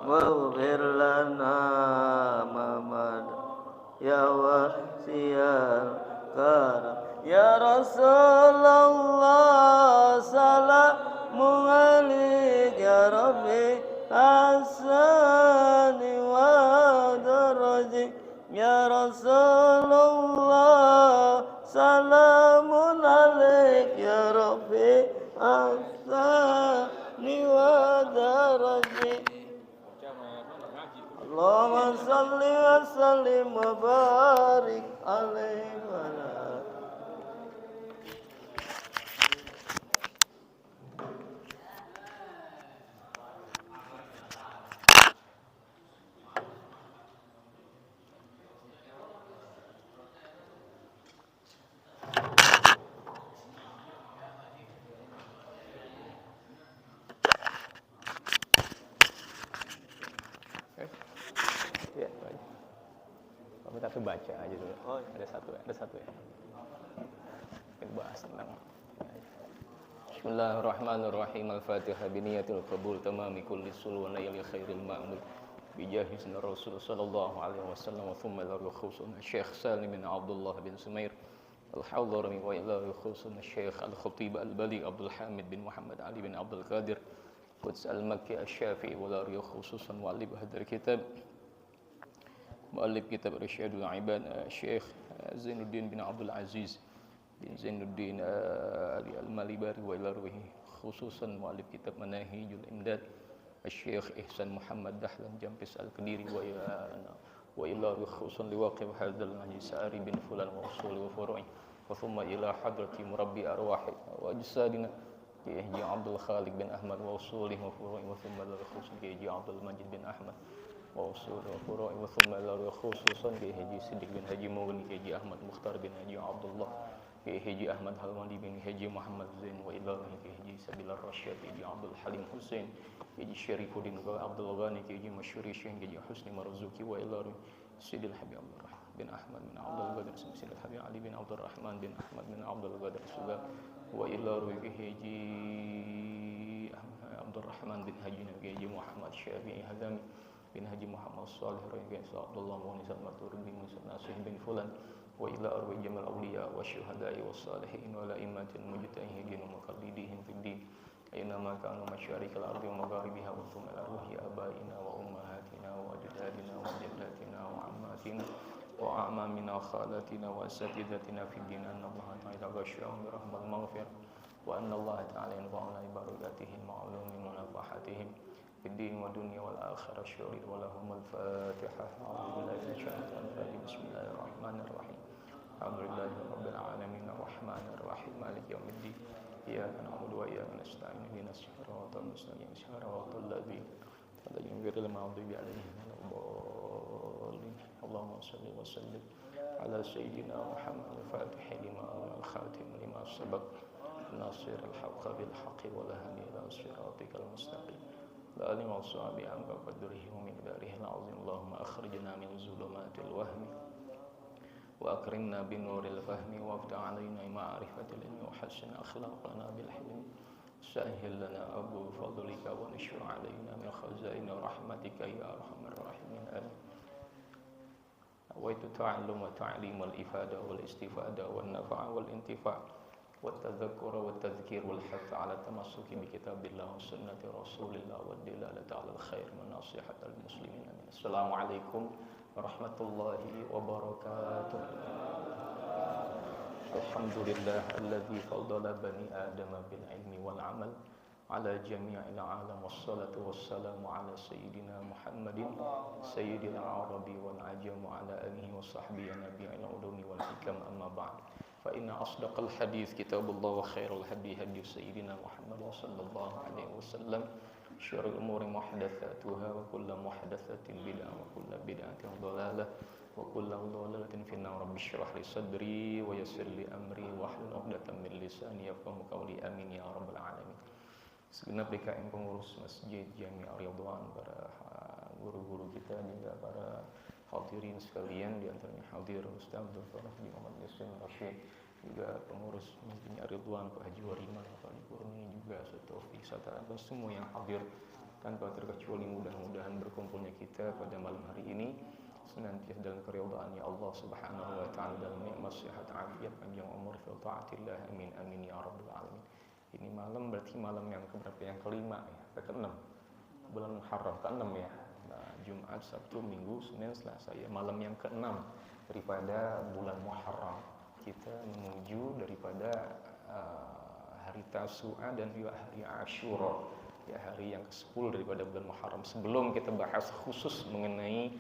واغفر لنا ما مضى يا واسع الكرم يا رسول الله سلام عليك يا ربي حسن ودرجي يا رسول الله سلام عليك يا ربي حسن ودرجي اللهم صل وسلم وبارك عليه وعلى Ya, kami satu baca aja dulu. Oh, ada satu ya. Kita bahas tentang. Bismillahirrahmanirrahim. Al-Fatihah biniyatil qabul tamami kulli sul wa nail khairil ma'mul. Bijahi sunnah Rasul sallallahu alaihi wasallam wa thumma ila khusun Syekh Salim bin Abdullah bin Sumair Al-Hadrami wa ila khusun Syekh Al-Khatib Al-Bali Abdul Hamid bin Muhammad Ali bin Abdul Qadir Quds Al-Makki Asy-Syafi'i wa la khususan muallif hadal kitab muallif kitab Irsyadul Ibad Syekh Zainuddin bin Abdul Aziz bin Zainuddin Ali Al-Malibari wa ila khususan muallif kitab Manahijul Imdad Syekh Ihsan Muhammad Dahlan Jampis Al-Qadiri wa ila khususan liwaqi hadzal majlis Ari bin Fulan wa usul wa furu'i wa thumma ila hadrati murabbi arwahi wa ajsadina Haji Abdul Khaliq bin Ahmad wa usulihi wa furu'i wa thumma ila khususan Haji Abdul Majid bin Ahmad wa usul wa furu'i wa thumma ila khususan Haji Siddiq bin Haji Mughni Haji Ahmad Mukhtar bin Haji Abdullah Haji Ahmad Halmadi bin Haji Muhammad Zain wa ila Haji Sabil Ar-Rasyid Haji Abdul Halim Hussein Haji Syarifuddin Abdul Ghani Haji Masyuri Syekh Haji Husni Marzuki wa ila Sidil Habib Abdul Rahman bin Ahmad bin Abdul Qadir Sidil Habib Ali bin Abdul Rahman bin Ahmad bin Abdul Qadir Subhan wa ila Haji Abdul Rahman bin Haji Muhammad Syafi'i Hazami bin Haji Muhammad Salih Haji Abdullah Muhammad Maturidi bin Nasih bin Fulan wa ila arwah jamal awliya wa syuhada'i wa salihin wa la'immatil mujtahidin wa muqallidihim fid din aynama kanu masyarikal ardi wa magharibiha wa thumma arwahi abaina wa ummahatina wa ajdadina wa jaddatina wa ammatina wa a'mamina khalatina wa asatidatina fid din anna Allah ta'ala ghashiyun bi rahmatil maghfir wa anna Allah ta'ala yanfa'una bi barakatihim wa ulumi munafahatihim fid din wa dunya wal akhirah syurid wa lahumul fatihah a'udzu billahi minasyaitonir rajim bismillahirrahmanirrahim alhamdulillahi rabbil alamin arrahmanir rahim maliki yaumiddin iyyaka na'budu wa iyyaka nasta'in ihdinas siratal mustaqim siratal ladzina an'amta 'alaihim ghairil maghdubi 'alaihim waladdallin Allahumma shalli wa sallim ala sayyidina Muhammad al-fatih lima al-khatim lima sabaq nasir al-haqq bil haqqi wa la hadi ila siratikal mustaqim la alihi wa sahbihi amka qadrihi wa miqdarihi al-'azim Allahumma akhrijna min zulumatil wahmi وأكرمنا بنور الفهم وافتح علينا معرفة العلم وحسن أخلاقنا بالحلم سهل لنا أبو فضلك ونشر علينا من خزائن رحمتك يا أرحم الراحمين آمين نويت التعلم والتعليم والإفادة والاستفادة والنفع والانتفاع والتذكر والتذكير والحث على التمسك بكتاب الله وسنة رسول الله والدلالة على الخير ونصيحة المسلمين آمين السلام عليكم warahmatullahi wabarakatuh. Alhamdulillah alladzi faddala bani adama bil ilmi wal amal ala jami'il alam wassalatu wassalamu ala sayyidina Muhammadin sayyidil arabi wal ajam wa ala alihi wa sahbihi nabiyil ulumi wal hikam amma ba'd fa inna asdaqal hadits kitabullah wa khairul hadi hadi sayyidina Muhammad sallallahu alaihi wasallam syarrul umuri muhdatsatuha wa kullu muhdatsatin bid'ah wa kullu bid'atin dhalalah wa kullu dhalalatin fin nar rabbi shrah li sadri wa yassir li amri wa hlul 'uqdatam min lisani yafqahu qawli amin ya rabbal alamin. Segenap DKM pengurus Masjid Jami' Ridwan, para guru-guru kita juga para hadirin sekalian, di antaranya hadir Ustaz Abdul Farah bin Muhammad Yasin Rashid, juga pengurus Masjid Ridwan Pak Haji Wariman, Pak Kurni, juga Ustaz Taufik, serta semua yang hadir tanpa terkecuali mudah-mudahan berkumpulnya kita pada malam hari ini senantiasa dalam keridhaan Allah Subhanahu wa taala, dalam nikmat sehat afiat panjang umur fi taatillah, amin amin ya rabbal alamin. Ini malam berarti malam yang keberapa? Yang kelima ya, ke-6 bulan Muharram, ke-6 ya. Nah, Jumat, Sabtu, Minggu, Senin, Selasa ya, malam yang ke-6 daripada bulan Muharram. Kita menuju daripada hari Tasu'a dan juga hari Asyura, ya, hari yang ke-10 daripada bulan Muharram. Sebelum kita bahas khusus mengenai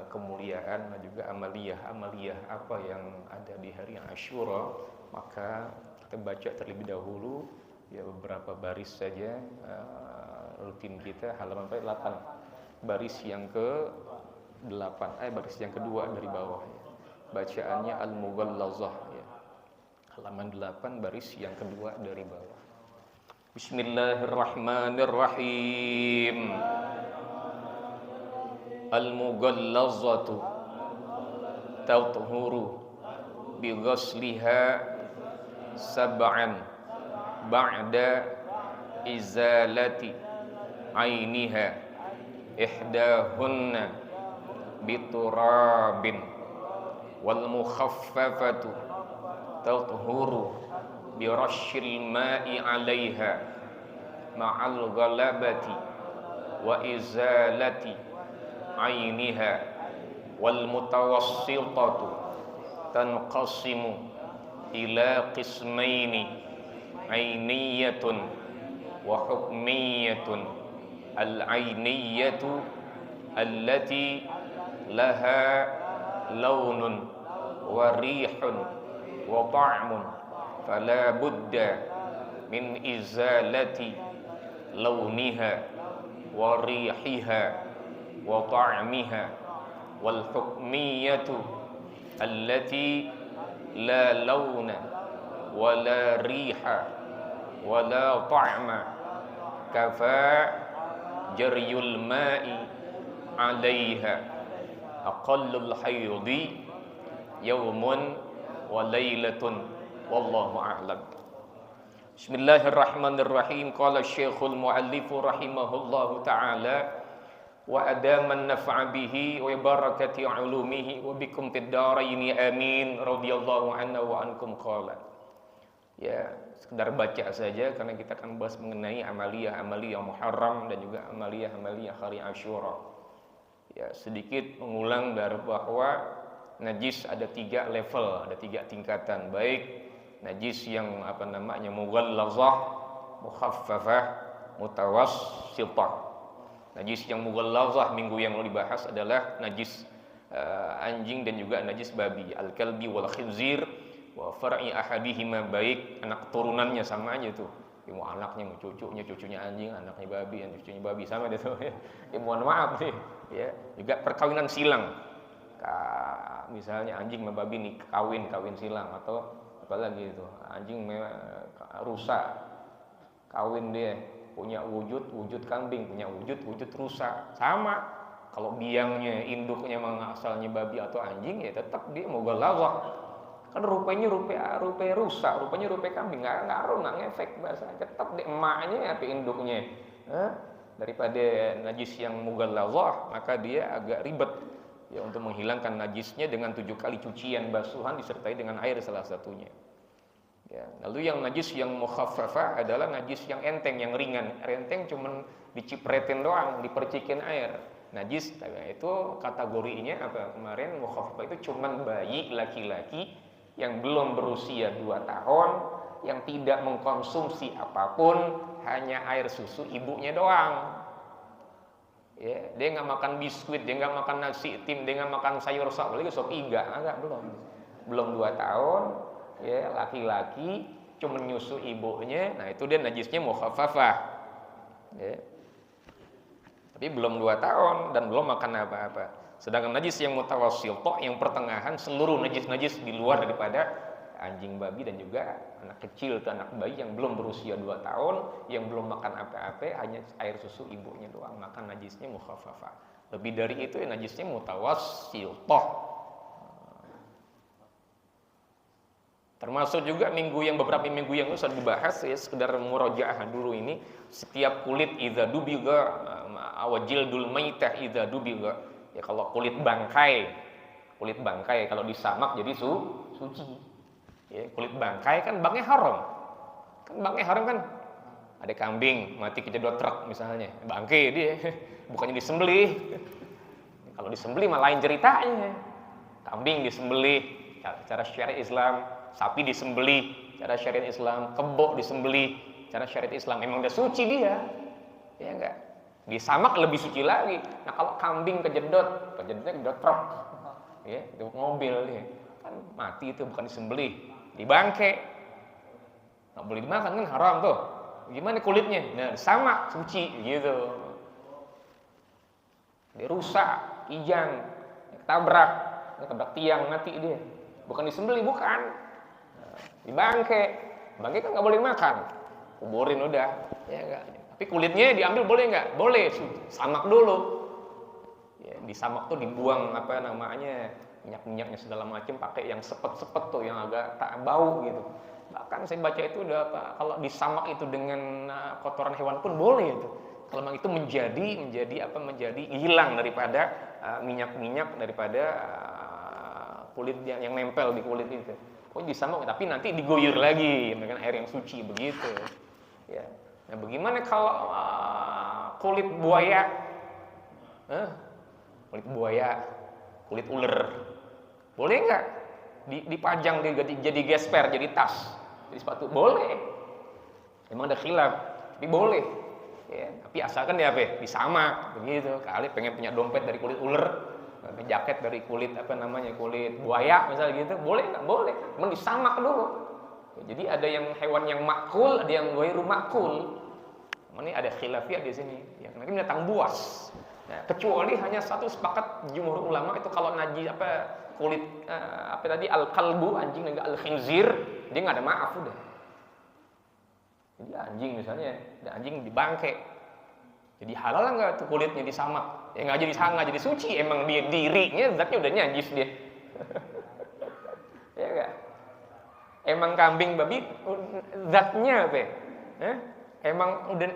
kemuliaan dan juga amaliyah apa yang ada di hari Asyura, maka kita baca terlebih dahulu ya beberapa baris saja rutin kita, halaman 8, baris yang ke-8, baris yang kedua dari bawah ya. Bacaannya Al-Mughallazah ya. Halaman 8 baris yang kedua dari bawah. Bismillahirrahmanirrahim. Al-Mughallazatu tathuru bi ghasliha sab'an ba'da izalati ainiha ihdahunna biturabin wal mukhaffafatu tathuru bi rasyil ma'i 'alaiha ma'al ghalabati wa izalati ainiha wal mutawassitatu tanqasimu ila qismaini ainiyatun wa hukmiyatun. Al-ainiyatu allati laha launun wa rihun wa ta'mun fala budda min izalati launiha wa rihiha wa ta'miha. Wal hukmiyatu allati la launa wa la riha wa la ta'ma kafa jaryul ma'i 'alaiha aqallul haydhi yawmun wa lailatun wallahu a'lam. Bismillahirrahmanirrahim. Qala Syekhul Mu'allif rahimahullahu ta'ala wa adaman naf'a bihi wa barakati ulumihi wa bikum fid dharaini amin radhiyallahu anna wa ankum qala. Ya, sekedar baca saja karena kita akan bahas mengenai amaliyah Muharram dan juga amaliyah hari Asyura. Ya, sedikit mengulang dari bahwa najis ada 3 level, ada 3 tingkatan, baik najis yang mughallazah, mukhaffafah, mutawassithah. Najis yang mughallazah minggu yang lalu dibahas adalah najis anjing dan juga najis babi, al-kalbi wal khinzir wa far'i ahadihima, baik anak turunannya sama aja tuh. Mau anaknya, mau cucunya anjing, anaknya babi, cucunya babi sama deh tuh ya. Mohon maaf nih ya. Juga perkawinan silang. Misalnya anjing sama babi nih kawin silang, atau apalagi itu anjing rusa kawin dia, punya wujud kambing, punya wujud rusa, sama. Kalau biangnya induknya memang asalnya babi atau anjing, ya tetap dia mughallazah. Kan rupanya rusa, rupanya kambing, nggak ngaruh, nggak ngefek bahasa, tetap dia emaknya apa induknya. Daripada najis yang mughallazah, maka dia agak ribet ya untuk menghilangkan najisnya dengan 7 kali cucian basuhan disertai dengan air salah satunya. Ya, lalu yang najis yang mukhaffafah adalah najis yang enteng, yang ringan. Enteng cuman dicipretin doang, dipercikin air. Najis itu kategorinya apa kemarin, mukhaffafah itu cuman bayi laki-laki yang belum berusia 2 tahun, yang tidak mengkonsumsi apapun, hanya air susu ibunya doang. Ya, dia nggak makan biskuit, dia nggak makan nasi tim, dia nggak makan sayur sop, apalagi sop iga, belum 2 tahun. Ya, laki-laki cuma nyusu ibunya, nah itu dia najisnya mukhaffafah. Ya. Tapi belum 2 tahun dan belum makan apa-apa. Sedangkan najis yang mutawassithah, yang pertengahan, seluruh najis-najis di luar daripada anjing, babi dan juga anak kecil atau anak bayi yang belum berusia 2 tahun, yang belum makan apa-apa, hanya air susu ibunya doang, maka najisnya mukhaffafah. Lebih dari itu ya najisnya mutawassithah. Termasuk juga beberapa minggu yang lalu sudah dibahas ya, sekedar murojaah dulu ini, setiap kulit idza dubiga awajildul maitah idza dubiga. Ya kalau kulit bangkai kalau disamak jadi suci. Ya, kulit bangkai kan bangnya haram. Kan ada kambing mati kejedot truk misalnya, bangkai dia, bukannya disembelih. Kalau disembelih malah lain ceritanya. Kambing disembelih cara syariat Islam, sapi disembelih cara syariat Islam, kebo disembelih cara syariat Islam, memang udah suci dia. Ya enggak? Disamak lebih suci lagi. Nah, kalau kambing kejedotnya kejedot truk. Ya, itu mobil dia. Kan mati itu bukan disembelih, dibangkai. Nggak boleh dimakan kan haram tuh. Gimana kulitnya? Nah, sama suci gitu. Dia rusak, kijang, ketabrak tiang mati dia. Bukan disembelih, bukan. Nah, dibangkai. Bangkai kan nggak boleh makan. Kuburin udah, ya enggak. Tapi kulitnya diambil boleh nggak? Boleh, samak dulu. Ya, disamak tuh dibuang minyak-minyaknya segala macam, pakai yang sepet-sepet tuh yang agak tak bau gitu. Bahkan saya baca itu udah kalau disamak itu dengan kotoran hewan pun boleh itu. Kalau memang itu menjadi hilang daripada minyak-minyak daripada kulit yang nempel di kulit itu. Pokoknya disamak tapi nanti diguyur lagi dengan air yang suci begitu. Ya. Nah, bagaimana kalau kulit buaya? Kulit buaya, kulit ular, boleh nggak dipajang jadi gesper, jadi tas, jadi sepatu? Boleh. Memang ada khilaf, tapi boleh. Ya, tapi asalkan dia disamak, begitu. Kali pengen punya dompet dari kulit ular, jaket dari kulit kulit buaya, misalnya gitu, boleh nggak? Boleh. Memang disamak dulu. Ya, jadi ada yang hewan yang makul, ada yang ghairu makul. Ini ada khilafiyah di sini. Ya, nanti binatang buas. Nah, kecuali hanya satu sepakat jumhur ulama itu kalau najis kulit al-kalbu anjing dan al-khinzir dia nggak ada maaf udah. Jadi anjing misalnya, ada anjing dibangkai. Jadi halal nggak tuh kulitnya disamak? Ya nggak jadi suci, emang dia dirinya zatnya udah najis dia. Ya nggak? Emang kambing babi zatnya emang udah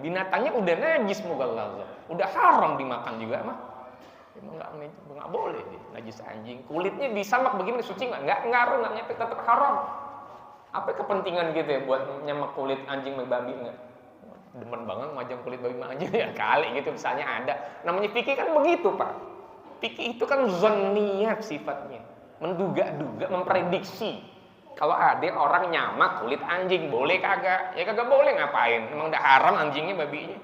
binatangnya udah najis mughalladz. Udah haram dimakan juga mah. Emang enggak boleh deh najis anjing. Kulitnya disamak begini suci enggak ngaruh, enggak nyampe, tetap haram. Apa kepentingan gitu ya buat nyamak kulit anjing sama babi enggak? Demen banget majang kulit babi sama anjing ya kali gitu misalnya ada. Namanya fikih kan begitu, Pak. Fikih itu kan zonniyat sifatnya. Menduga-duga, memprediksi. Kalau ada orang nyamak kulit anjing, boleh kagak? Ya kagak boleh, ngapain? Emang udah haram anjingnya, babinya.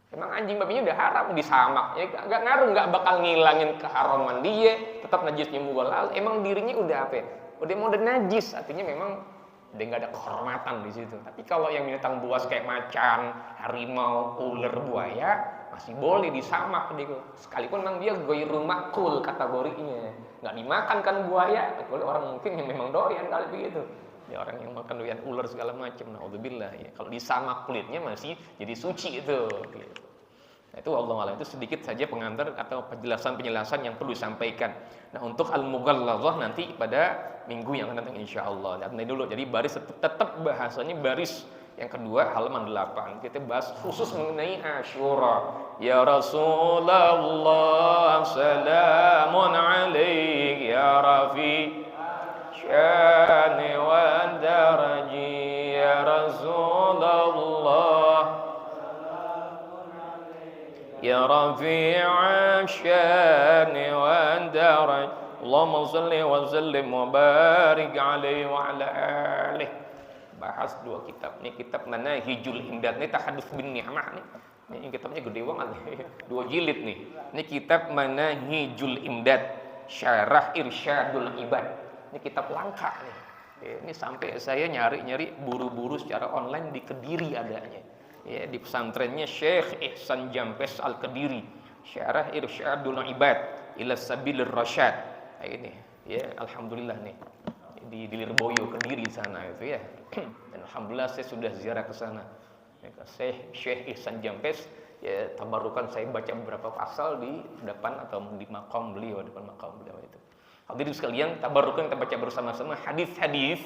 Emang anjing babinya udah haram, disamak. Ya kagak ngaruh, nggak bakal ngilangin keharaman dia, tetap najisnya mughalladz. Emang dirinya udah udah najis, artinya memang udah nggak ada kehormatan di situ. Tapi kalau yang binatang buas kayak macan, harimau, ular, buaya, masih boleh disamak dia. Sekalipun memang dia ghairu makul kategorinya. Nggak dimakan kan buaya, kecuali orang mungkin yang memang doyan kali begitu. Ya orang yang makan doyan ular segala macam, naudzubillah ya. Kalau disamak kulitnya masih jadi suci itu. Gitu. Nah, itu Allah Ta'ala itu sedikit saja pengantar atau penjelasan yang perlu disampaikan. Nah, untuk al-mughalladzah nanti pada minggu yang akan datang insyaallah. Lihat dulu. Jadi baris tetap bahasanya baris yang kedua halaman 8. Kita bahas khusus mengenai Asyura. Ya Rasulullah salamun alaik ya Rafi syani wa daraji ya Rasulullah ya Rafi'a syani wa daraj Allahumma salli wa sallim wa barik alaihi wa ala alihi. Bahas dua kitab. Ini kitab Manahijul Imdad. Ini tahadduts bin ni'mah nih. Ini kitabnya gede banget nih. 2 jilid nih. Ini kitab Manahijul Imdad, Syarah Irsyadul Ibad. Ini kitab langka nih. Ini sampai saya nyari-nyari buru-buru secara online di Kediri adanya. Ya, di pesantrennya Syekh Ihsan Jampes Al-Kediri. Syarah Irsyadul Ibad ila Sabilir Rasyad. Nah, ini ya alhamdulillah nih. Di Lirboyo Kediri sana itu ya. Dan alhamdulillah saya sudah ziarah ke sana. Ya, Syekh Ihsan Jampes ya tabarukan saya baca beberapa pasal di depan atau di makam beliau, depan makam beliau itu. Hadirin sekalian, tabarrukan kita baca bersama-sama hadis-hadis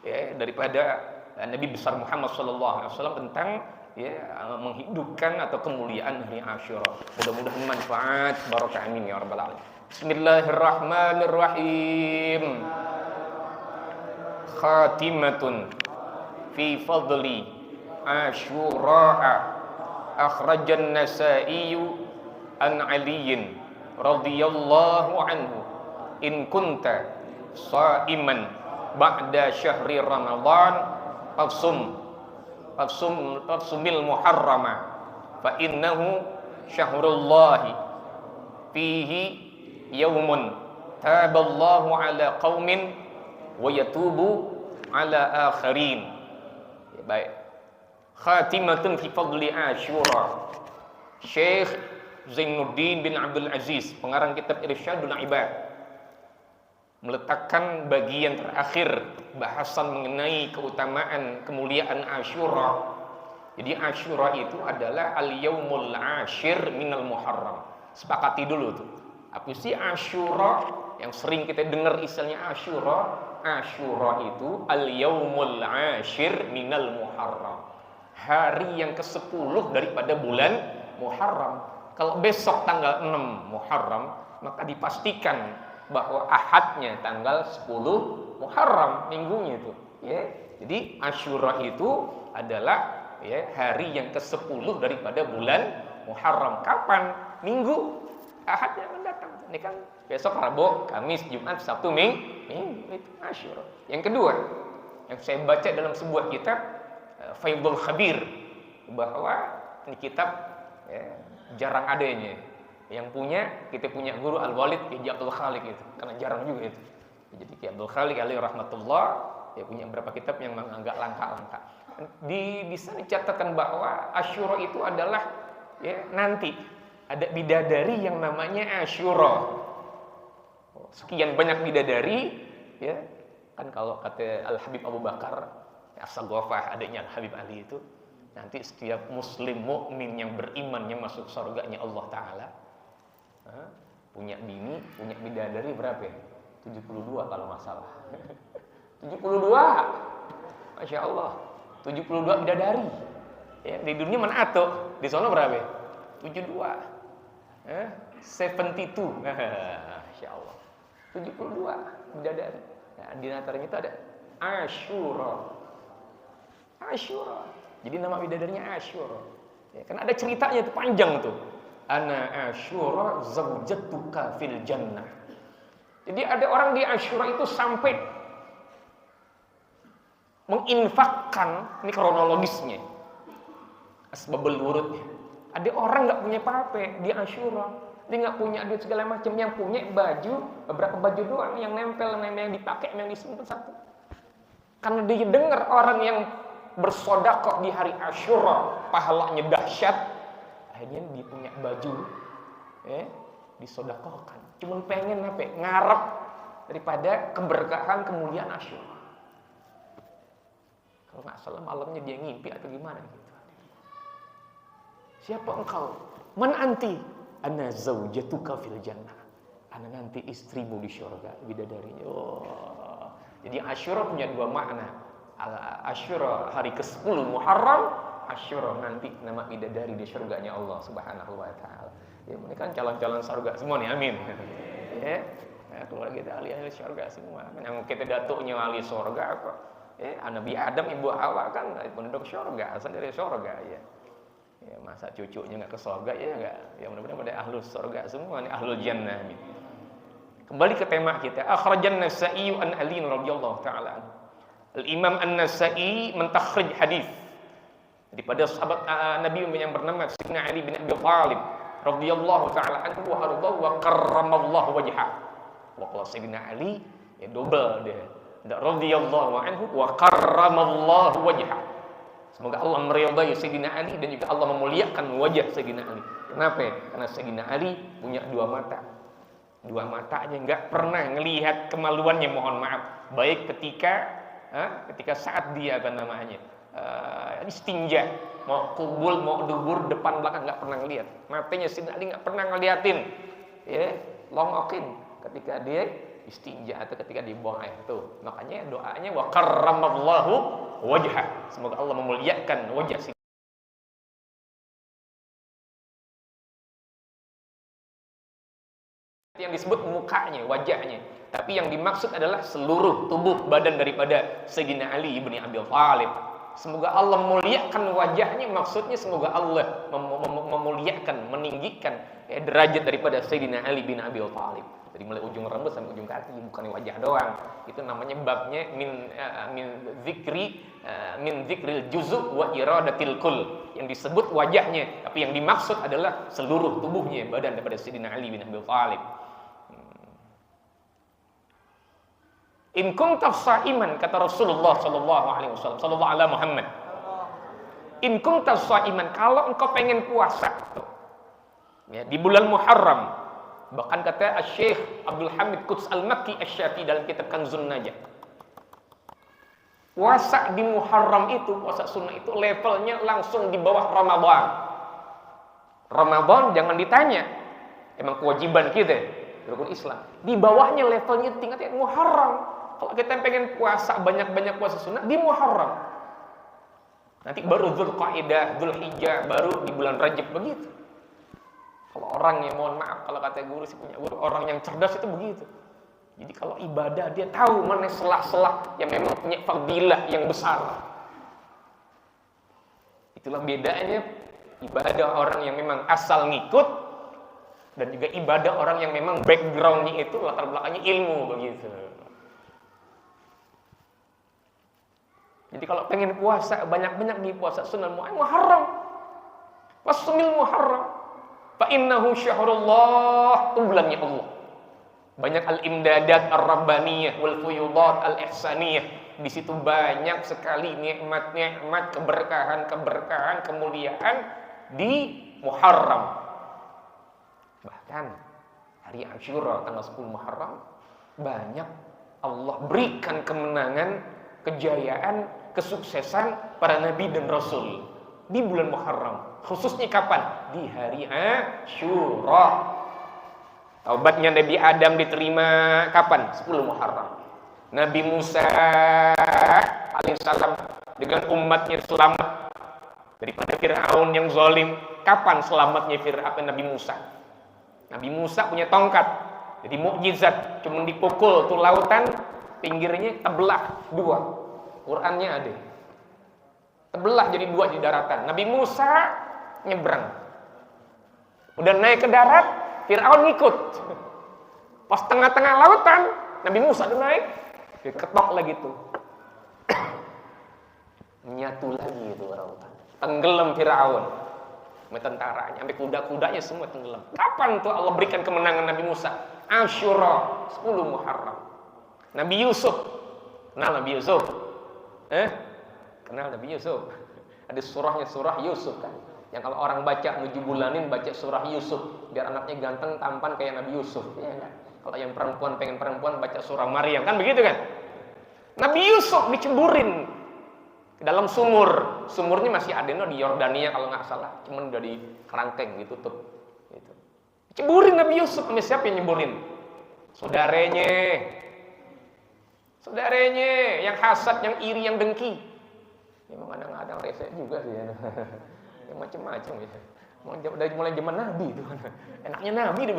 ya daripada Nabi besar Muhammad SAW tentang ya menghidupkan atau kemuliaan hari Asyura. Mudah-mudahan manfaat, barokah, amin ya rabbal alamin. Bismillahirrahmanirrahim. Khatimatun fi fadli Asyura. Akhrajan Nasa'i an Aliyin radhiyallahu anhu. In kunta sha'iman ba'da syahri Ramadan fasumil muharrama fa innahu syahrullahi fihi yawmun taballahu ala qaumin wa yatubu ala akharin. Ya, baik. Khatimatun fi fadli Asyura. Syekh Zainuddin bin Abdul Aziz, pengarang kitab Irsyadul Ibad, meletakkan bagian terakhir bahasan mengenai keutamaan kemuliaan Asyura. Jadi Asyura itu adalah al-yaumul ashir minal muharram. Sepakati dulu tuh. Apa sih Asyura? Yang sering kita dengar istilahnya Asyura. Asyura itu al-yaumul ashir minal muharram. Hari yang ke-10 daripada bulan Muharram. Kalau besok tanggal 6 Muharram, maka dipastikan bahwa ahadnya tanggal 10 Muharram, minggunya itu ya. Jadi Asyura itu adalah ya hari yang ke-10 daripada bulan Muharram. Kapan? Minggu Ahad yang mendatang. Ini kan besok Rabu, Kamis, Jumat, Sabtu, Minggu itu Asyura. Yang kedua, yang saya baca dalam sebuah kitab Faidul Khabir, bahwa ini kitab ya, jarang adanya. Yang punya, kita punya guru Al-Walid Ki Abdul Khaliq itu, karena jarang juga itu. Jadi Ki Abdul Khaliq alaihi rahmatullah, dia punya beberapa kitab yang memang agak langka-langka. Bisa dicatatkan bahwa Asyura itu adalah ya nanti ada bidadari yang namanya Asyura. Sekian banyak bidadari, ya kan kalau kata Al Habib Abu Bakar As-Saghafah, adiknya Al Habib Ali itu, nanti setiap muslim mukmin yang beriman yang masuk surganya Allah Ta'ala punya bini, punya bidadari berapa ya? 72 kalau nggak salah. 72, Masya Allah, 72 bidadari. Ya, di dunia mana atuh? Di sana berapa? 72. 72. Masya Allah. 72 bidadari. Nah, di antaranya itu ada Asyura. Asyura. Jadi nama bidadarinya Asyura. Ya, kan ada ceritanya itu panjang tuh. Ana Asyura zaujatuka fil jannah. Jadi ada orang di Asyura itu sampai menginfakkan, ini kronologisnya, asbabul wurudnya. Ada orang nggak punya apa-apa di Asyura, dia nggak punya duit segala macam, yang punya baju, beberapa baju doang yang nempel, yang dipakai, yang disimpan satu. Karena dia dengar orang yang bersedekah di hari Asyura pahalanya dahsyat, akhirnya dia punya baju disedekahkan. Cuma pengen apa? Ngarep daripada keberkahan kemuliaan Asyura. Kalau nggak salah malamnya dia ngimpi atau gimana gitu. Siapa engkau? Man anti? Ana zaujatuka fil jannah. Ana nanti istrimu di surga, bidadarinya. Oh. Jadi Asyura punya dua makna. Asyura hari ke-10 Muharram, Asyura nanti nama bidadari di surganya Allah Subhanahu wa taala. Ya, ini kan calon-calon surga semua nih, amin. Ya. Nah, keluarga kita ahli surga semua. Yang kita datuknya ahli surga kok. Nabi Adam, Ibu Hawa kan penduduk surga, asal dari surga ya. Ya, masa cucunya enggak ke surga ya enggak. Ya mudah-mudahan pada ahlus surga semua nih, ahlul jannah. Amin. Kembali ke tema kita. Akhrajan Nasa'i an Ali radhiyallahu taala. Al-Imam An-Nasa'i mentakhrij hadis daripada sahabat Nabi yang bernama Sayyidina Ali bin Abi Thalib radhiyallahu taala anhu wa ardahu wa karramallahu wajhah. Wa qala Sayyidina Ali ya double dia. Radhiyallahu anhu wa karramallahu wajhah. Semoga Allah meridai Sayyidina Ali dan juga Allah memuliakan wajah Sayyidina Ali. Kenapa? Karena Sayyidina Ali punya dua mata. Dua matanya enggak pernah melihat kemaluannya, mohon maaf. Baik ketika saat dia istinja, mau kubul, mau dubur, depan belakang nggak pernah ngelihat. Matanya Sayyidina Ali nggak pernah ngeliatin, ya, longokin ketika dia istinja itu ketika dibuang air tuh. Makanya doanya wa karramallahu wajhah. Semoga Allah memuliakan wajah si yang disebut mukanya, wajahnya. Tapi yang dimaksud adalah seluruh tubuh badan daripada Sayyidina Ali ibn Abi Thalib. Semoga Allah memuliakan wajahnya, maksudnya semoga Allah memuliakan, meninggikan derajat daripada Sayyidina Ali bin Abi Thalib. Dari mulai ujung rambut sampai ujung kaki, bukan wajah doang. Itu namanya babnya min zikril juz'u wa iradatil kull. Yang disebut wajahnya, tapi yang dimaksud adalah seluruh tubuhnya, badan daripada Sayyidina Ali bin Abi Thalib. In kunta sha'iman, kata Rasulullah sallallahu alaihi wasallam, sallallahu ala Muhammad. In kunta sha'iman, kalau engkau pengen puasa ya, di bulan Muharram. Bahkan kata Syekh Abdul Hamid Quds Al-Makki Asy-Syafi'i dalam kitab Kanzun Najah. Puasa di Muharram itu, puasa sunnah itu levelnya langsung di bawah Ramadan. Ramadan jangan ditanya, emang kewajiban kita rukun Islam. Di bawahnya levelnya tingkatnya Muharram. Kalau kita pengen puasa banyak-banyak puasa sunnah di Muharram. Nanti baru Dzulqa'dah, Dzulhijjah, baru di bulan Rajab begitu. Kalau orang yang mohon maaf kalau kata guru, sih punya guru, orang yang cerdas itu begitu. Jadi kalau ibadah dia tahu mana selah-selah yang memang punya fadilah yang besar. Itulah bedanya ibadah orang yang memang asal ngikut dan juga ibadah orang yang memang backgroundnya itu latar belakangnya ilmu begitu. Jadi kalau pengen puasa banyak-banyak di puasa sunnah Muharram. Wasmil Muharram. Fa innahu syahrullah, itu bulannya Allah. Banyak al-imdadat ar-rabbaniyah wal fuyudat al-ihsaniyah. Di situ banyak sekali nikmat-nikmat, keberkahan, kemuliaan di Muharram. Bahkan hari Asyura tanggal 10 Muharram banyak Allah berikan kemenangan, kejayaan, kesuksesan para nabi dan rasul di bulan Muharram. Khususnya kapan? Di hari Asyura. Taubatnya Nabi Adam diterima kapan? 10 Muharram. Nabi Musa alaihissalam dengan umatnya selamat daripada Fir'aun yang zalim. Kapan selamatnya Nabi Musa? Nabi Musa punya tongkat, jadi mukjizat, cuma dipukul tuh lautan, pinggirnya terbelah dua. Qurannya ada. Terbelah jadi dua di daratan. Nabi Musa nyebrang. Udah naik ke darat, Fir'aun ngikut. Pas tengah-tengah lautan, Nabi Musa udah naik, dia ketok lagi tuh. Menyatu lagi itu lautan. Tenggelam Fir'aun. Sama tentaranya, sampai kuda-kudanya semua tenggelam. Kapan tuh Allah berikan kemenangan Nabi Musa? Asyura, 10 Muharram. Nabi Yusuf. Kenal Nabi Yusuf? Kenal Nabi Yusuf? Ada surahnya, surah Yusuf kan. Yang kalau orang baca 7 bulanin baca surah Yusuf biar anaknya ganteng tampan kayak Nabi Yusuf, ya kan? Kalau yang perempuan pengen perempuan baca surah Maryam, kan begitu kan? Nabi Yusuf dicemburin ke dalam sumur. Sumurnya masih ada di Yordania kalau nggak salah, cuman udah di kerangkeng ditutup gitu. Dicemburin Nabi Yusuf. Sama siapa yang nyemburin? Saudaranya yang hasad, yang iri, yang dengki. Memang kadang-kadang rese juga sih ya. Yang macam-macam gitu. Dari mulai zaman Nabi itu. Enaknya Nabi dia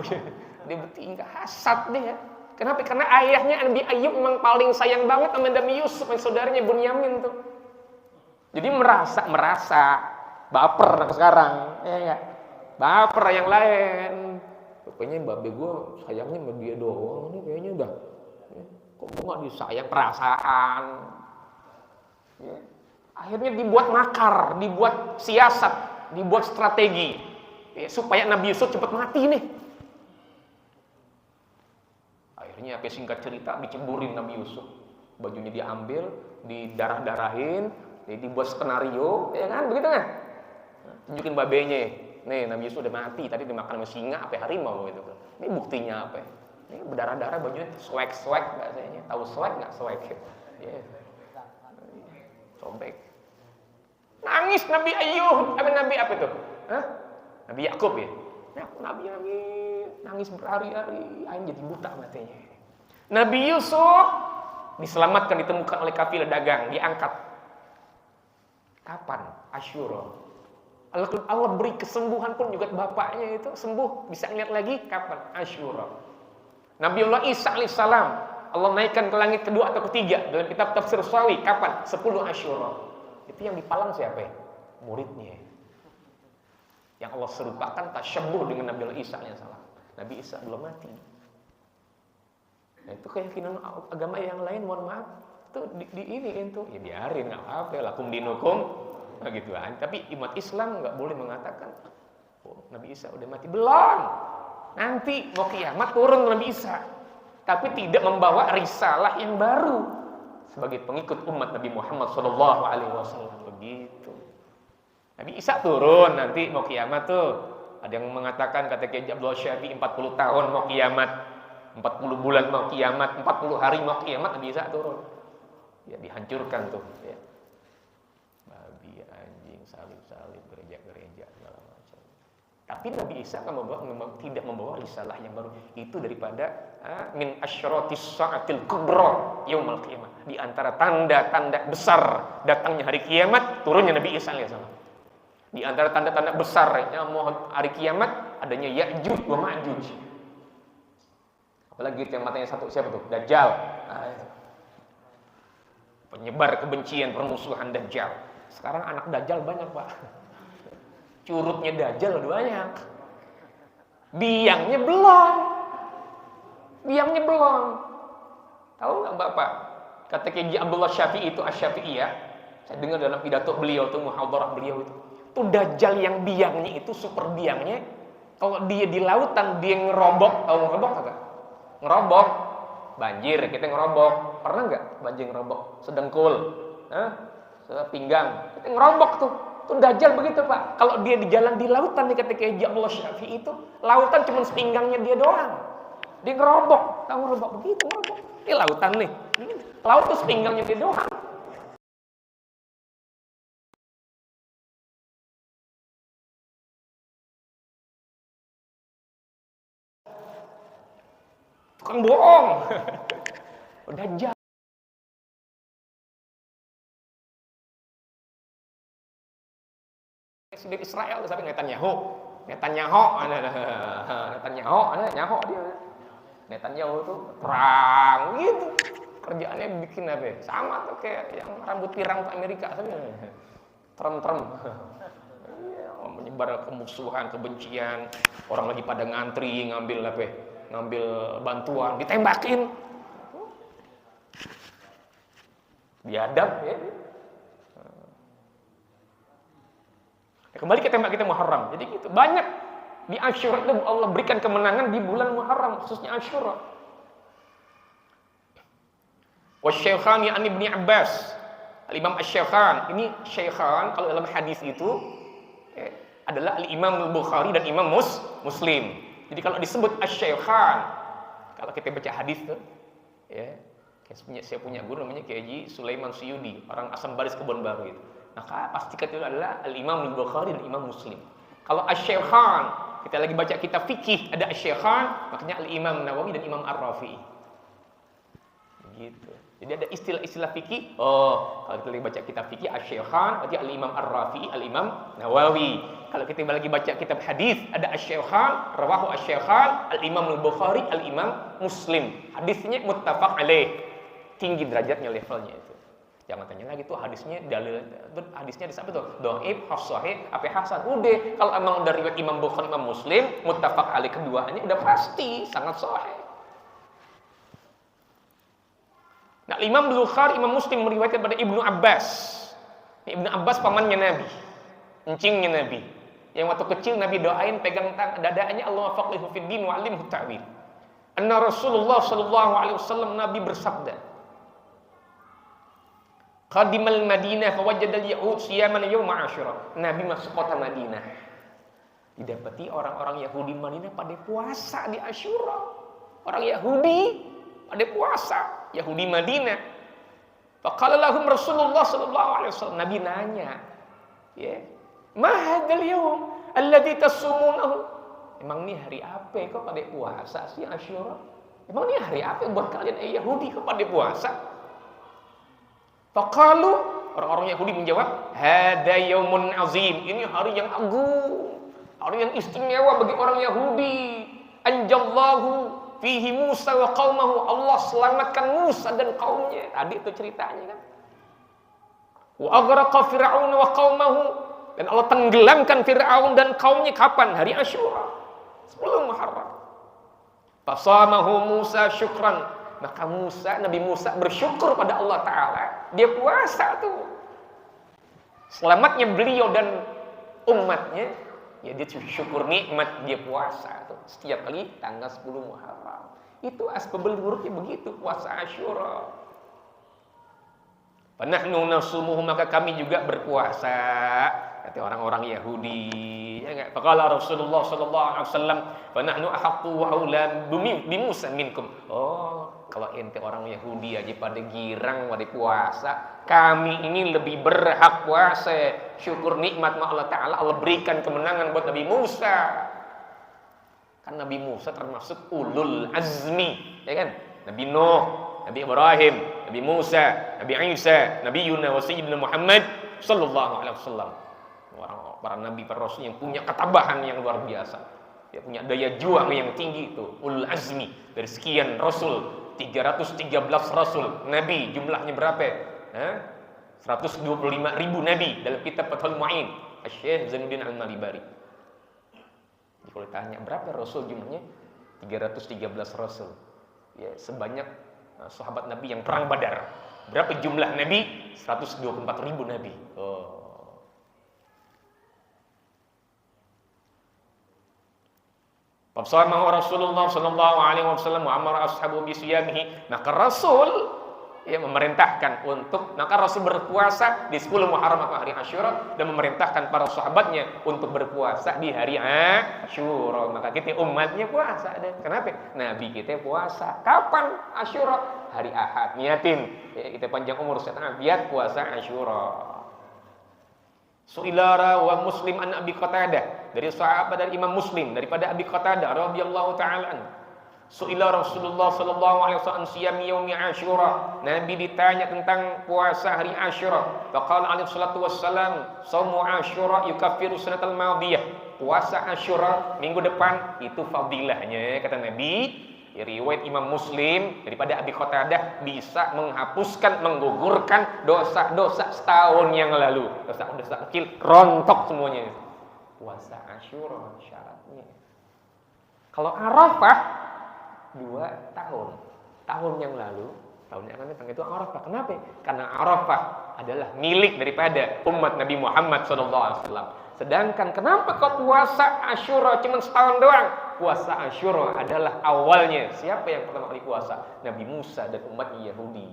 bertingkah hasad deh ya. Kenapa? Karena ayahnya Nabi Ayub memang paling sayang banget sama Nabi Yusuf, sama saudaranya Bunyamin tuh. Jadi merasa baper sekarang, ya enggak? Baper yang lain. Pokoknya babe gue sayangnya sama dia doang, ini kayaknya udah. Kok gue nggak disayang, perasaan. Ya. Akhirnya dibuat makar, dibuat siasat, dibuat strategi ya, supaya Nabi Yusuf cepat mati nih. Akhirnya singkat cerita dicemburin Nabi Yusuf. Bajunya diambil, didarah-darahin, dibuat skenario, ya kan? Begitu kan? Tunjukin babenya. Nih, Nabi Yusuf udah mati, tadi dimakan sama singa, apa harimau gitu. Ini buktinya apa? Ini berdarah-darah, bajunya swag bahasanya. Tahu swag nggak swag? Ya. Sobek. Nangis Nabi Ayub, Nabi apa itu? Nabi Yakub ya. Nabi nangis berhari-hari, akhirnya jadi buta matanya. Nabi Yusuf diselamatkan, ditemukan oleh kafilah dagang, diangkat. Kapan? Asyura. Allah beri kesembuhan pun juga bapaknya itu sembuh, bisa lihat lagi. Kapan? Asyura. Nabiullah Isa alaihissalam, Allah naikkan ke langit kedua atau ketiga dalam kitab tafsir Sawi. Kapan? 10 Asyura. Itu yang dipalang siapa ya? Muridnya. Yang Allah serupakan tasyabbuh dengan Nabiullah Isa alaihissalam. Nabi Isa belum mati. Nah, itu keyakinan agama yang lain, mohon maaf, itu ini itu ya biarin, nggak apa-apa, lakum dinukum, nah gitu kan. Tapi umat Islam nggak boleh mengatakan, oh, Nabi Isa udah mati, belum. Nanti mau kiamat turun Nabi Isa, tapi tidak membawa risalah yang baru sebagai pengikut umat Nabi Muhammad SAW. Begitu. Nabi Isa turun nanti mau kiamat tuh. Ada yang mengatakan, kata Kiai Abdul Syafi'i, 40 tahun mau kiamat. 40 bulan mau kiamat, 40 hari mau kiamat, Nabi Isa turun. Ya dihancurkan tuh, ya. Babi, anjing, salib-salib, gereja-gereja, segala macam. Tapi Nabi Isa kan tidak membawa risalah yang baru. Itu daripada min asyratis sa'atil kubra yaumul qiyamah. Di antara tanda-tanda besar datangnya hari kiamat, turunnya Nabi Isa alaihissalam. Di antara tanda-tanda besarnya hari kiamat, adanya Ya'juj wa Ma'juj. Apalagi yang matanya satu, siapa tuh? Dajjal. Nah, penyebar kebencian, permusuhan Dajjal. Sekarang anak Dajjal banyak, Pak. Curutnya Dajjal banyak. Biangnya belum. Tahu nggak Bapak? Kata Kiai Abdullah Syafi'i itu Asy-Syafi'iyah. Saya dengar dalam pidato beliau tuh, muhadharah beliau itu. Tuh Dajjal yang biangnya itu, super biangnya. Kalau dia di lautan, dia ngerobok. Tahu ngerobok kagak? Ngerobok, banjir, kita ngerobok. Pernah nggak banjir ngerobok? Sedengkul, sepinggang, kita ngerobok tuh. Tuh Dajjal begitu, Pak. Kalau dia di jalan di lautan nih, ketika Abdullah Syafi'i itu, lautan cuma sepinggangnya dia doang. Dia ngerobok, tahu ngerobok begitu ngerobok. Ini lautan nih, laut tuh sepinggangnya dia doang. Tukang bohong. Dajjal. Presiden Israel sampai Netanyahu dia. Netanyahu tuh perang gitu. Kerjaannya bikin apa? Sama tuh kayak yang rambut pirang ke Amerika sebenarnya. Trump. Menyebar kemusuhan, kebencian. Orang lagi pada ngantri ngambil bantuan, ditembakin. Biadab ya. Kembali ke tema kita Muharram. Jadi gitu. Banyak di Asyura itu Allah berikan kemenangan di bulan Muharram, khususnya Asyura. Wasy-Syaikhan an Ibnu Abbas. Al-Imam Asy-Syaikhan, ini Syaikhan kalau dalam hadis itu adalah Al-Imam Al-Bukhari dan Imam Muslim. Jadi kalau disebut Asy-Syaikhan, kalau kita baca hadis tuh, ya, saya punya guru namanya Kiai Haji Sulaiman Suyudi, orang Asam Baris Kebon Baru itu. Maka pastikan itu adalah Al-Imam Al-Bukhari dan Imam Muslim. Kalau Asy-Syaikhan, kita lagi baca kitab fikih, ada Asy-Syaikhan, makanya Al-Imam Nawawi dan Imam Ar-Rafi'i. Gitu. Jadi ada istilah-istilah fikih. Oh, kalau kita lagi baca kitab fikih Asy-Syaikhan, berarti Al-Imam Ar-Rafi'i, Al-Imam Nawawi. Kalau kita lagi baca kitab hadis, ada Asy-Syaikhan, rawahu Asy-Syaikhan, Al-Imam Al-Bukhari, Al-Imam Muslim. Hadisnya muttafaq alaih. Tinggi derajatnya, levelnya itu. Jangan tanya lagi tuh hadisnya hadisnya di siapa tuh? Dhaif, sahih, apa hasan? Udah, kalau emang dari riwayat Imam Bukhari, Imam Muslim, muttafaq alaih keduanya udah pasti sangat sahih. Nah, Imam Bukhari, Imam Muslim meriwayatkan pada Ibnu Abbas. Ibnu Abbas pamannya Nabi, encingnya Nabi. Yang waktu kecil Nabi doain pegang dadanya, Allah faqihu fid din wa 'allimhu ta'wil. Anna Rasulullah sallallahu alaihi wasallam Nabi bersabda, Qadimal Madinah fa wajadal Yahud siyaman yauma Asyura. Nabi masuk kota Madinah. Didapati orang-orang Yahudi Madinah pada puasa di Asyura. Orang Yahudi pada puasa, Yahudi Madinah. Faqala lahum Rasulullah sallallahu alaihi wasallam, Nabi nanya, ya, ma hadzal yaum alladzi tasumunahu? Emang nih hari apa kok pada puasa sih Asyura? Emang ini hari apa buat kalian Yahudi kapan dia puasa? Faqalu, orang-orang Yahudi menjawab, hada yaumun azim, ini hari yang agung, hari yang istimewa bagi orang Yahudi. Anjallahu fihi Musa wa qaumahu, Allah selamatkan Musa dan kaumnya. Tadi itu ceritanya kan. Wa aghraqa fir'aun wa qaumahu, dan Allah tenggelamkan Fir'aun dan kaumnya kapan? Hari Asyura, 10 Muharram. Fasamahu Musa syukran, maka Nabi Musa bersyukur pada Allah Ta'ala. Dia puasa tuh. Selamatnya beliau dan umatnya, ya dia syukur nikmat dia puasa tuh. Setiap kali tanggal 10 Muharram. Itu asbabul wurudnya begitu, puasa Asyura. Panahnu nasumuhu, maka kami juga berpuasa. Kata orang-orang Yahudi, ya enggak? Faqala Rasulullah sallallahu alaihi wasallam, "Fa nahnu ahaqqu wa aula bi Musa minkum." Oh, kalau ente orang Yahudi aja pada girang pada puasa, kami ini lebih berhak puasa. Syukur nikmat Allah Taala, Allah berikan kemenangan buat Nabi Musa. Kan Nabi Musa termasuk ulul azmi, ya kan? Nabi Nuh, Nabi Ibrahim, Nabi Musa, Nabi Isa, Nabi Yunus, wa Sayyidina Muhammad sallallahu alaihi wasallam. Para nabi, para rasul yang punya ketabahan yang luar biasa, dia punya daya juang yang tinggi, itu ulul azmi. Dari sekian rasul, 313 rasul nabi, jumlahnya berapa? 125.000 nabi dalam kitab Fathul Mu'in Syekh Zainuddin Al-Malibari. Kalau ditanya berapa rasul jumlahnya, 313 rasul. Ya, sebanyak sahabat nabi yang perang Badar. Berapa jumlah nabi? 124.000 nabi. Oh. Fasamahu Rasulullah sallallahu alaihi wasallam wa amara ashabu bi siyamihi. Maka Rasul memerintahkan untuk, maka Rasul berpuasa di 10 Muharram atau hari Asyura, dan memerintahkan para sahabatnya untuk berpuasa di hari Asyura. Maka kita umatnya puasa. Dan kenapa? Nabi kita puasa. Kapan Asyura? Hari Ahad. Niatin ya, kita panjang umur sehat afiat puasa Asyura. Su'ilara wa Muslim an Abi Qatadah, dari sahabat dari Imam Muslim daripada Abi Qatadah radhiyallahu taala an. Su'ila Rasulullah sallallahu alaihi wasallam siyam yaumi Asyura. Nabi ditanya tentang puasa hari Asyura. Faqala alaihi salatu wassalam, "Shaumu Asyura yukaffiru sanatal madiyah." Puasa Asyura minggu depan itu fadilahnya, kata Nabi. Riwayat Imam Muslim daripada Abi Qatadah, bisa menghapuskan, menggugurkan dosa-dosa setahun yang lalu. Dosa-dosa kecil rontok semuanya. Puasa Asyura syaratnya. Kalau Arafah 2 tahun. Tahun yang lalu, tahun yang akan datang itu Arafah. Kenapa? Karena Arafah adalah milik daripada umat Nabi Muhammad SAW. Sedangkan kenapa kau puasa Asyura cuma setahun doang? Puasa Asyura adalah awalnya. Siapa yang pertama kali puasa? Nabi Musa dan umatnya Yahudi.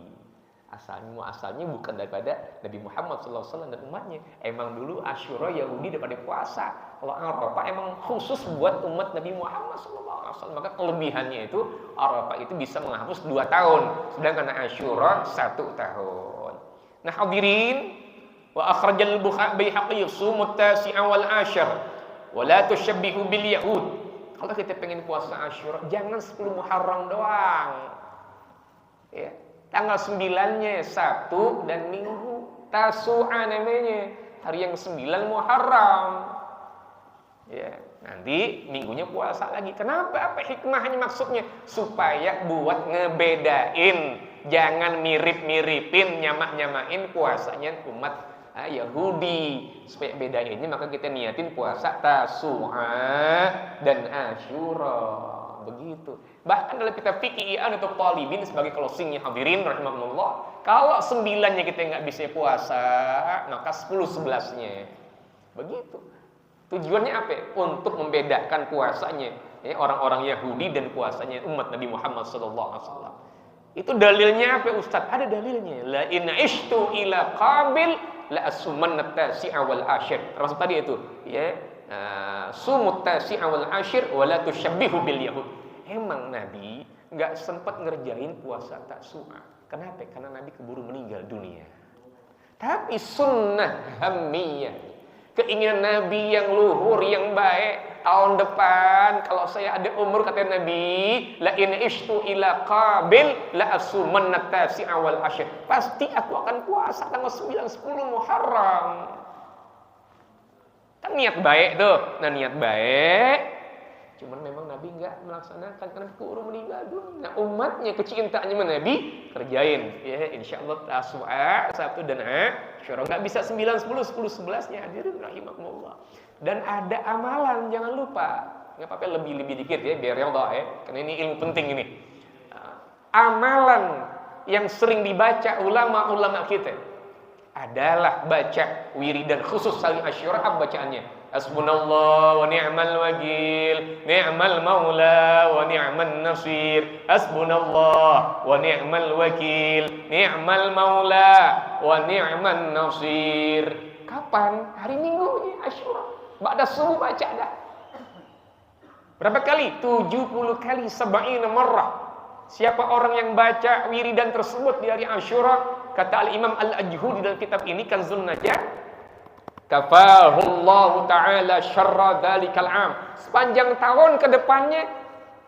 Asalnya bukan daripada Nabi Muhammad SAW dan umatnya. Emang dulu Asyura Yahudi daripada puasa. Kalau Arafah emang khusus buat umat Nabi Muhammad SAW. Maka kelebihannya itu Arafah itu bisa menghapus 2 tahun. Sedangkan Asyura 1 tahun. Nah hadirin, wa akhrajal Baihaqi sumut tasi'a wal asyr wa la tusyabbihu bil yahud. Kalau kita pengen puasa Asyura, jangan 10 Muharram doang. Ya, tanggal 9-nya Sabtu dan Minggu Tasu'a namanya, hari yang 9 Muharram. Ya, nanti minggunya puasa lagi. Kenapa? Apa hikmahnya, maksudnya? Supaya buat ngebedain, jangan mirip-miripin, nyamak-nyamain puasanya umat Yahudi. Supaya bedainnya, maka kita niatin puasa Tasu'a dan Asyura. Begitu. Bahkan dalam kitab fikih atau talibin sebagai closingnya hadirin rahimahumullah, kalau 9-nya kita nggak bisa puasa, maka 10-11-nya. Begitu. Tujuannya apa? Untuk membedakan puasanya orang-orang Yahudi dan puasanya umat Nabi Muhammad SAW. Itu dalilnya apa Ustaz? Ada dalilnya. La in ishtu ila qabil la asumanna tasi'a wal asyir. Termasuk tadi itu, ya. Sumut tasi'a wal asyir wa la tusyabbihu bil yahud. Emang Nabi enggak sempat ngerjain puasa Tasu'a. Kenapa? Karena Nabi keburu meninggal dunia. Tapi sunnah hammiyah, Keinginan Nabi yang luhur, yang baik. Tahun depan kalau saya ada umur, kata Nabi, la in ishtu ila qabil la asumanna tasi'a wal asyr. Pasti aku akan puasa tanggal 9, 10 Muharram. Kan niat baik tuh. Nah, niat baik. Cuman memang Nabi enggak melaksanakan karena keburu meninggal dulu. Nah, umatnya kecintaannya sama Nabi kerjain. Ya, insyaallah Tasu'a, Sabtu dan Asyura. Enggak bisa 9, 10, 10, 11-nya hadirin rahimakumullah. Dan ada amalan, jangan lupa. Enggak apa-apa lebih dikit ya, biar rela ya. Karena ini ilmu penting ini. Amalan yang sering dibaca ulama-ulama kita adalah baca wiridan khusus hari Asyura. Apa bacaannya? Hasbunallah wa ni'mal wakil, ni'mal maula wa ni'man nasir. Hasbunallah wa ni'mal wakil, ni'mal maula wa ni'man nasir. Kapan? Hari Minggu Asyura. Ba'da subuh baca dah. Berapa kali? 70 kali, 70 marrah. Siapa orang yang baca wiridan tersebut di hari Asyura, kata Al-Imam Al-Ajhudi dalam kitab ini Kanzun Najah, kafahullahu ta'ala syarra dzalikal am. Sepanjang tahun ke depannya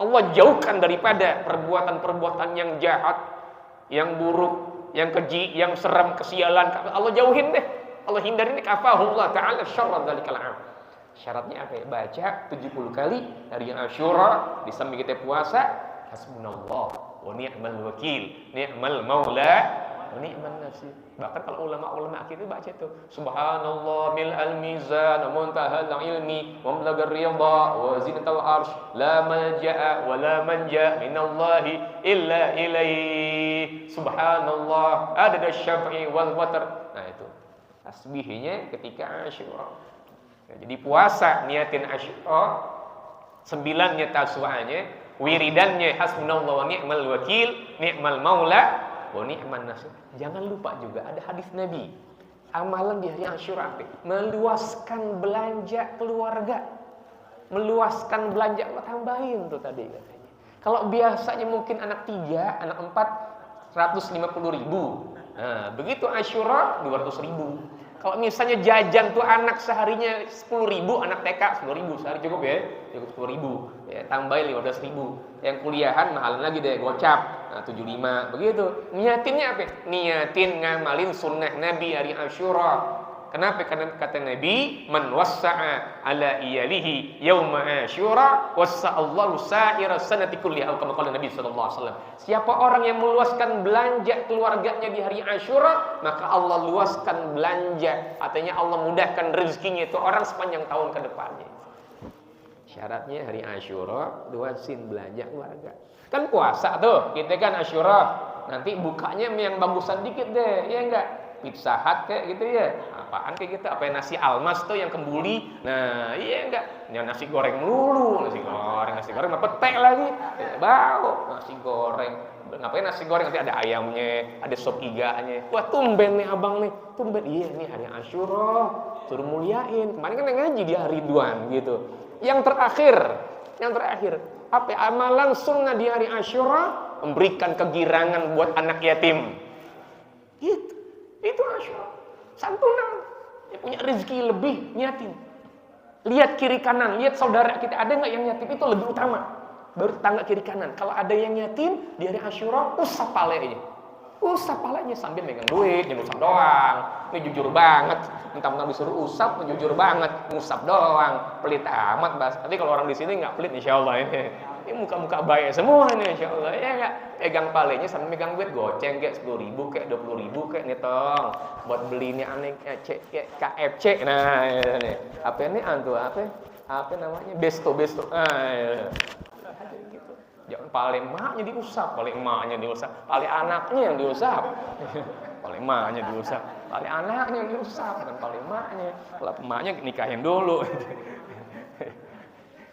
Allah jauhkan daripada perbuatan-perbuatan yang jahat, yang buruk, yang keji, yang seram, kesialan. Allah jauhin deh. Allah hindarin, kafahullahu ta'ala syarra dzalikal am. Syaratnya apa ya? Baca 70 kali hari Asyura di samping kita puasa. Hasbunallah wa ni'mal wakil, ni'mal maula wa ni'man nasir. Bahkan kalau ulama-ulama akhir itu baca tuh subhanallah mil'al mizan wa muntahal ilmi wa mablaghar ridha wa zinatal arsh la malja'a wa la manja minallahi illa ilaihi subhanallah adada syafi'i wal watar. Nah itu tasbihnya ketika Asyura. Ya, jadi puasa niatin Asyura, 9-nya Tasu'anya, wiridannya hasbunallah wa ni'mal wakil, ni'mal maula wa ni'man nasir. Jangan lupa juga ada hadis Nabi. Amalan di hari Asyura meluaskan belanja keluarga. Meluaskan belanja, Allah tambahin tuh tadi katanya. Kalau biasanya mungkin anak 3, anak 4 150.000. Nah, begitu Asyura 200.000. Kalau misalnya jajan tuh anak seharinya 10.000, anak TK 10.000 sehari cukup ya, cukup 10.000, ya tambahin 15.000. Yang kuliahan mahalan lagi deh, gocap, nah 75, begitu. Niatinnya apa? Niatin ngamalin sunnah Nabi hari Asyura. Kenapa? Karena kata Nabi, man wassa'a ala iyalihi yauma Asyura wassa'allahu sa'ira sanati kulliha, kama qala Nabi sallallahu alaihi wasallam. Siapa orang yang meluaskan belanja keluarganya di hari Asyura, maka Allah luaskan belanja, artinya Allah mudahkan rezekinya itu orang sepanjang tahun ke depannya. Syaratnya hari Asyura luasin belanja keluarga. Kan puasa tuh, kita kan Asyura, nanti bukanya yang bagusan dikit deh, ya enggak? Pizza Hut kayak gitu ya. Apaan kayak gitu? Apa yang nasi almas tuh yang kembuli? Nah, iya enggak? Yang nasi goreng melulu, nasi goreng apa pete lagi? Ya, bau nasi goreng. Ngapain nasi goreng? Nanti ada ayamnya, ada sop iganya. Wah, tumben nih abang nih. Tumben. Iya, nih hari Asyura. Suruh muliain. Kemarin kan yang ngaji di hari Ridwan gitu. Yang terakhir, apa amalan sunnah di hari Asyura? Memberikan kegirangan buat anak yatim. Gitu. Itu Asyura. Santunan. Dia punya rezeki lebih, niatin. Lihat kiri kanan, lihat saudara kita ada nggak yang yatim, itu lebih utama. Baru tetangga kiri kanan. Kalau ada yang yatim di hari Asyura, usap palanya. Usap palanya sambil megang duit, jangan usap doang. Ini jujur banget. Mentang-mentang disuruh usap, jujur banget. Ngusap doang. Pelit amat, Bas. Tapi kalau orang di sini nggak pelit, insyaallah ini. Ini muka-muka baik semua nih, insyaallah. Ya nggak? Pegang palenya sambil megang duit, goceng kayak 10.000, kayak 20.000, kayak nih tong. Buat beli ini aneh kayak KFC. Nah, ini. Apa ini antu? Apa namanya? Besto. Nah, gitu. Jangan paling emaknya diusap, paling emaknya diusap, paling anaknya yang diusap. Paling emaknya diusap, paling anaknya yang diusap, dan paling emaknya. Kalau emaknya nikahin dulu.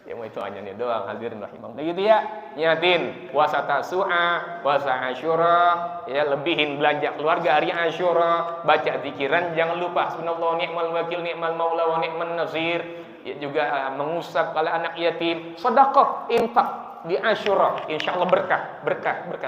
Ya mau itu hanya nih doang, hadirin rahimahullah. Gitu ya, nyatin puasa Tasu'a, puasa Asyura, ya lebihin belanja keluarga hari Asyura, baca zikiran, jangan lupa subhanallah ni'mal wakil, ni'mal maula wa ni'man nasir. Ya juga mengusap kepala anak yatim, sedekah, infak. di Asyura. Insya Allah berkah.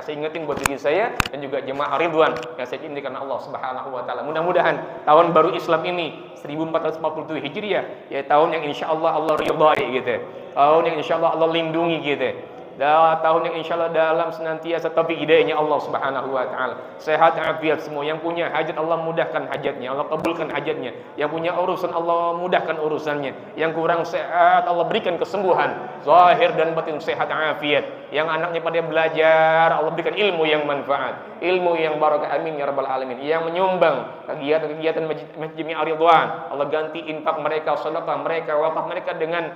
Saya ingetin buat diri saya dan juga jemaah Ridwan yang saya cintai karena Allah Subhanahu wa taala. Mudah-mudahan tahun baru Islam ini 1447 Hijriah ya tahun yang insya Allah Allah ridhai gitu. Tahun yang insya Allah Allah lindungi gitu. Tahun yang insya Allah dalam senantiasa taufik hidayahnya Allah Subhanahu wa taala. Sehat afiat semua. Yang punya hajat Allah mudahkan hajatnya, Allah kabulkan hajatnya. Yang punya urusan Allah mudahkan urusannya. Yang kurang sehat Allah berikan kesembuhan zahir dan batin, sehat afiat. Yang anaknya pada belajar Allah berikan ilmu yang manfaat, ilmu yang barakah, amin ya rabbal alamin. Yang menyumbang kegiatan-kegiatan Masjid Ridwan Allah ganti infak mereka, sedekah mereka, wakaf mereka dengan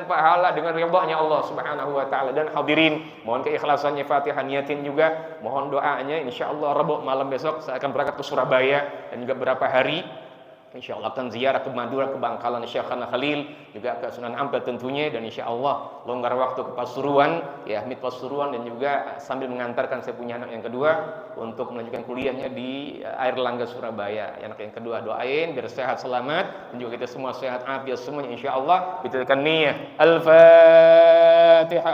pahala, dengan ridhanya Allah Subhanahu wa taala. Dan hadirin, mohon keikhlasannya Fatihah niatin juga, mohon doanya insyaallah Rabu malam besok saya akan berangkat ke Surabaya dan juga beberapa hari insyaallah akan ziarah ke Madura, ke Bangkalan Syekhana Khalil, juga ke Sunan Ampel tentunya, dan insyaallah longgar waktu ke Pasuruan ya, Hamid Pasuruan, dan juga sambil mengantarkan saya punya anak yang kedua untuk melanjutkan kuliahnya di Airlangga Surabaya. Anak yang kedua doain biar sehat selamat dan juga kita semua sehat afiat semuanya insyaallah. Kita akan niat Al-Fatihah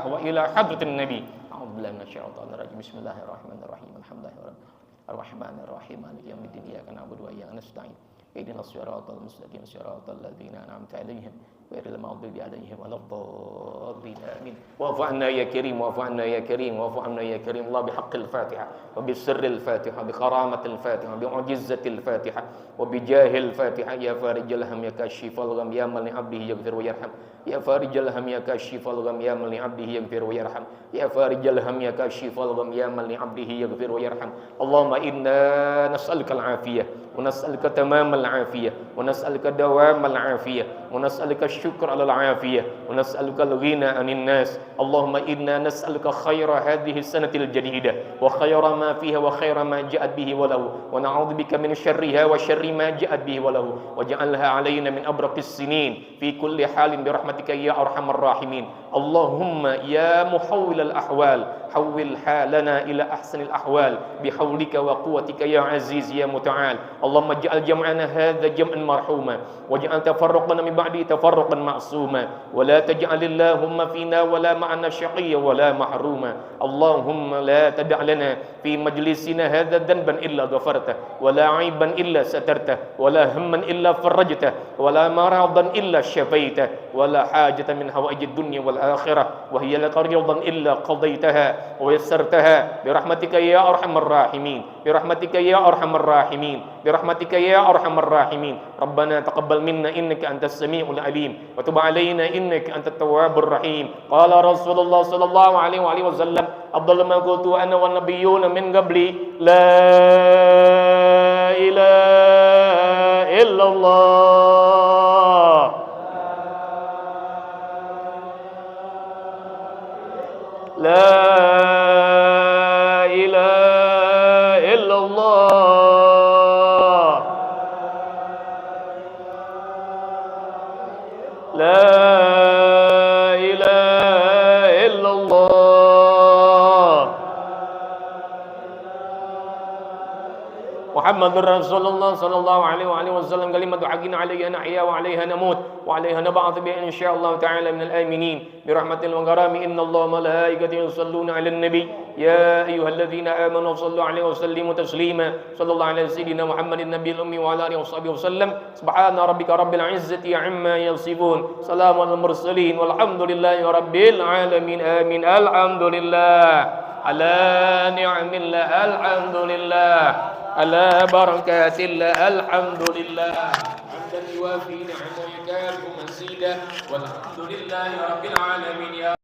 wa ila hadratin Nabi. A'udzubillahi minasyaitonir rajim. Bismillahirrahmanirrahim. Alhamdulillahirrahmanirrahim. Maliki yaumiddin. Iyyaka na'budu wa iyyaka nasta'in. اهدنا الصراط المستقيم صراط الذين أنعمت عليهم غير المغضوب عليهم ولا الضالين آمين. واعف عنا يا كريم، واعف عنا يا كريم، واعف عنا يا كريم. الله بحق الفاتحة وبسر الفاتحة بكرامة الفاتحة بمعجزة الفاتحة وبجاه الفاتحة يا فارج الهم يا كاشف الغم يا من لعبده يغفر ويرحم يا فارج الهم يا كاشف الغم يا من لعبده يغفر ويرحم يا فارج الهم يا كاشف الغم يا من لعبده يغفر ويرحم. اللهم إنا نسألك العافية ونسألك تمام العافية ونسألك دوام العافية ونسألك الشكر على العافية ونسألك الغنى عن الناس. اللهم إنا نسألك خير هذه السنة الجديدة وخير ما فيها وخير ما جاءت به وله ونعوذ بك من شرها وشر ما جاءت به وله وجعلها علينا من أبرق السنين في كل حال برحمتك يا أرحم الراحمين. اللهم يا محول الأحوال حول حالنا إلى أحسن الأحوال بحولك وقوتك يا عزيز يا متعال. اللهم اجعل جمعنا هذا جمعا مرحوما واجعل تفرقنا من بعده تفرقا معصوما ولا تجعل اللهم فينا ولا معنا شقيا ولا محروما. اللهم لا تدع لنا في مجلسنا هذا ذنبا إلا غفرته ولا عيبا إلا سترته ولا هما إلا فرجته ولا مرضا إلا شفيته ولا حاجة من حوائج الدنيا والآخرة وهي لك رضا إلا قضيتها ويسرتها برحمتك يا أرحم الراحمين برحمتك يا أرحم الراحمين برحمتك يا أرحم الراحمين. ربنا تقبل منا إنك أنت السميع العليم وتب علينا إنك أنت التواب الرحيم. قال رسول الله صلى الله عليه وآله وسلم أفضل ما قلت أنا والنبيون من قبلي لا إله إلا الله لا إله إلا الله لا إله إلا الله محمد رسول الله صلى الله عليه وآله وسلم كلمة حقنا عليها نحيا وعليها نموت وعليها نبعث بها إن شاء الله تعالى من الآمنين برحمة وكرم. إن الله وملائكته يصلون على النبي يا أيها الذين آمنوا صلوا عليه وسلموا تسليما. صلى الله على سيدنا محمد النبي الأمي وعلى آله وصحبه وسلم. سبحان ربك رب العزة عما يصفون سلام على المرسلين والحمد لله رب العالمين آمين. الحمد لله على نعم الله الحمد لله على بركات الله الحمد لله حمدا يوافي نعمه ويكافئ مزيدا والحمد لله رب العالمين.